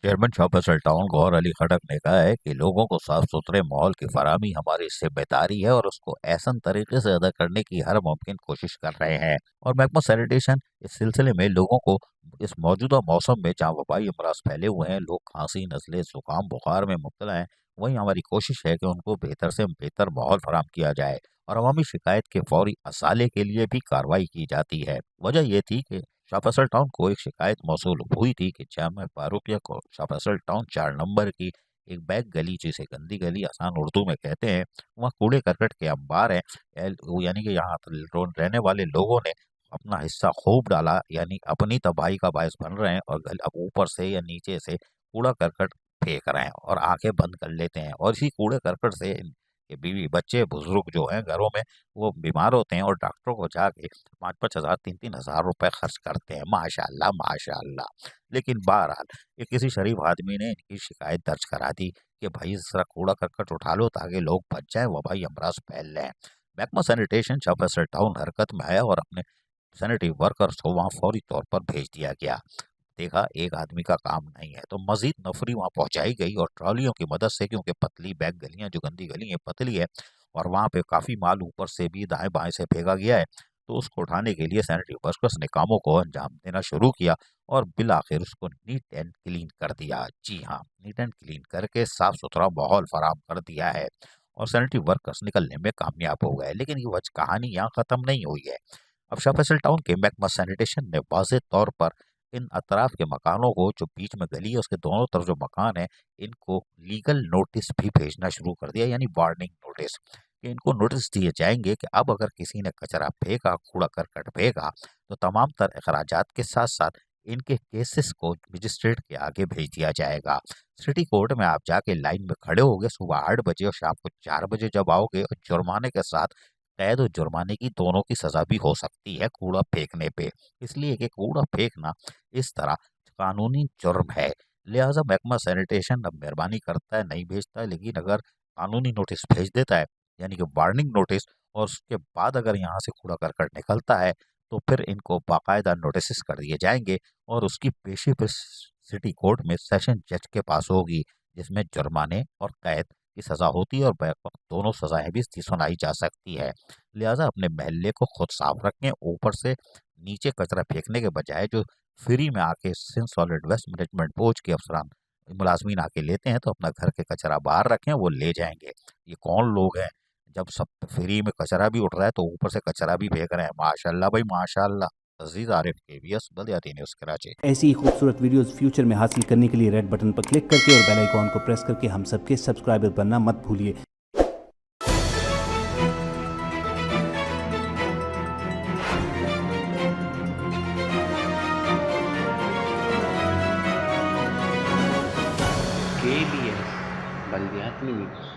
Chairman शॉपिसल town Gauhar Ali खटक ने कहा है कि लोगों को साफ सुथरे माहौल की फराहमी हमारी जिम्मेदारी है और उसको ऐसा तरीके से अदा करने की हर मुमकिन कोशिश कर रहे हैं। और महकमा सैनिटेशन इस सिलसिले में लोगों को इस मौजूदा मौसम में जहाँ वबाई अमराज फैले हुए हैं, लोग खांसी नजले जुकाम बुखार में मुब्तला हैं, वहीं हमारी कोशिश है कि उनको बेहतर से बेहतर माहौल फराहम किया जाए और अवामी शिकायत के फौरी असाले के लिए भी कार्रवाई की जाती है। वजह यह थी कि शाहफैसल टाउन को एक शिकायत मौसूल हुई थी कि जामा फारूकिया को शाहफैसल टाउन 4 नंबर की एक बैग गली, जिसे गंदी गली आसान उर्दू में कहते हैं, वहाँ कूड़े करकट के अंबार हैं। यानी कि यहाँ रहने वाले लोगों ने अपना हिस्सा खूब डाला, यानी अपनी तबाही का बायस बन रहे हैं और अब ऊपर से या नीचे से कूड़ा करकट फेंक रहे हैं और आंखें बंद कर लेते हैं। और इसी कूड़े करकट से इनके बीवी बच्चे बुजुर्ग जो हैं घरों में, वो बीमार होते हैं और डॉक्टरों को जाके 5-5 हज़ार 3-3 हज़ार रुपए खर्च करते हैं। माशाल्लाह माशाल्लाह। लेकिन बहरहाल ये किसी शरीफ आदमी ने इनकी शिकायत दर्ज करा दी कि भाई जरा कूड़ा करकट उठा लो ताकि लोग बच जाएं, वबाई अमराज फैल रहे हैं। महकमा सैनिटेशन शाहफैसल टाउन हरकत में आया और अपने सैनिटरी वर्कर्स को वहाँ फौरी तौर पर भेज दिया गया। देखा एक आदमी का काम नहीं है तो मजीद नफरी वहाँ पहुंचाई गई और ट्रॉलियों की मदद से, क्योंकि पतली बैग गलियां, जो गंदी गली है पतली है और वहाँ पे काफ़ी माल ऊपर से भी दाएं बाएं से फेंका गया है, तो उसको उठाने के लिए सैनिटरी वर्कर्स ने कामों को अंजाम देना शुरू किया और बिल आखिर उसको नीट एंड क्लीन कर दिया। जी हाँ, नीट एंड क्लीन करके साफ सुथरा माहौल फराम कर दिया है और सैनिटरी वर्कर्स निकलने में कामयाब हो गए। लेकिन ये वजह कहानी यहाँ ख़त्म नहीं हुई है। अब शाहफैसल टाउन के महकमा सैनिटेशन ने वाज़ेह तौर पर इन अतराफ के मकानों को, जो बीच में गली है उसके दोनों तरफ जो मकान है, इनको लीगल नोटिस भी भेजना शुरू कर दिया, यानी वार्निंग नोटिस, कि इनको नोटिस दिए जाएंगे कि अब अगर किसी ने कचरा फेंका, कूड़ा करकट फेंका, तो तमाम तर अखराजात के साथ साथ इनके केसेस को मजिस्ट्रेट के आगे भेज दिया जाएगा। सिटी कोर्ट में आप जाके लाइन में खड़े होगे सुबह 8 बजे और शाम को 4 बजे जब आओगे, और जुर्माने के साथ कैद और जुर्माने की दोनों की सजा भी हो सकती है कूड़ा फेंकने पे। इसलिए कि कूड़ा फेंकना इस तरह कानूनी जुर्म है। लिहाजा महकमा सैनिटेशन अब मेहरबानी करता है, नहीं भेजता है, लेकिन अगर कानूनी नोटिस भेज देता है, यानी कि वार्निंग नोटिस, और उसके बाद अगर यहाँ से कूड़ा करकट निकलता है तो फिर इनको बाकायदा नोटिस कर दिए जाएंगे और उसकी पेशी फिर सिटी कोर्ट में सेशन जज के पास होगी, जिसमें जुर्माने और कैद की सजा होती है और बैक वक्त दोनों सजाएं भी सुनाई जा सकती है। लिहाजा अपने महल्ले को खुद साफ रखें, ऊपर से नीचे कचरा फेंकने के बजाय जो फ्री में आके Sindh solid waste management board के अफसरान मुलाजमीन आके लेते हैं, तो अपना घर के कचरा बाहर रखें, वो ले जाएंगे। ये कौन लोग हैं, जब सब फ्री में कचरा भी उठ रहा है तो ऊपर से कचरा भी फेंक रहे हैं। माशाल्लाह भाई माशाल्लाह। अजीज आरिफ KBS बलियाती न्यूज़ कराची। ऐसी ही खूबसूरत वीडियोस फ्यूचर में हासिल करने के लिए रेड बटन पर क्लिक करके और बेल आइकॉन को प्रेस करके हम सबके सब्सक्राइबर बनना मत भूलिए। KBS बल्दियाती न्यूज़।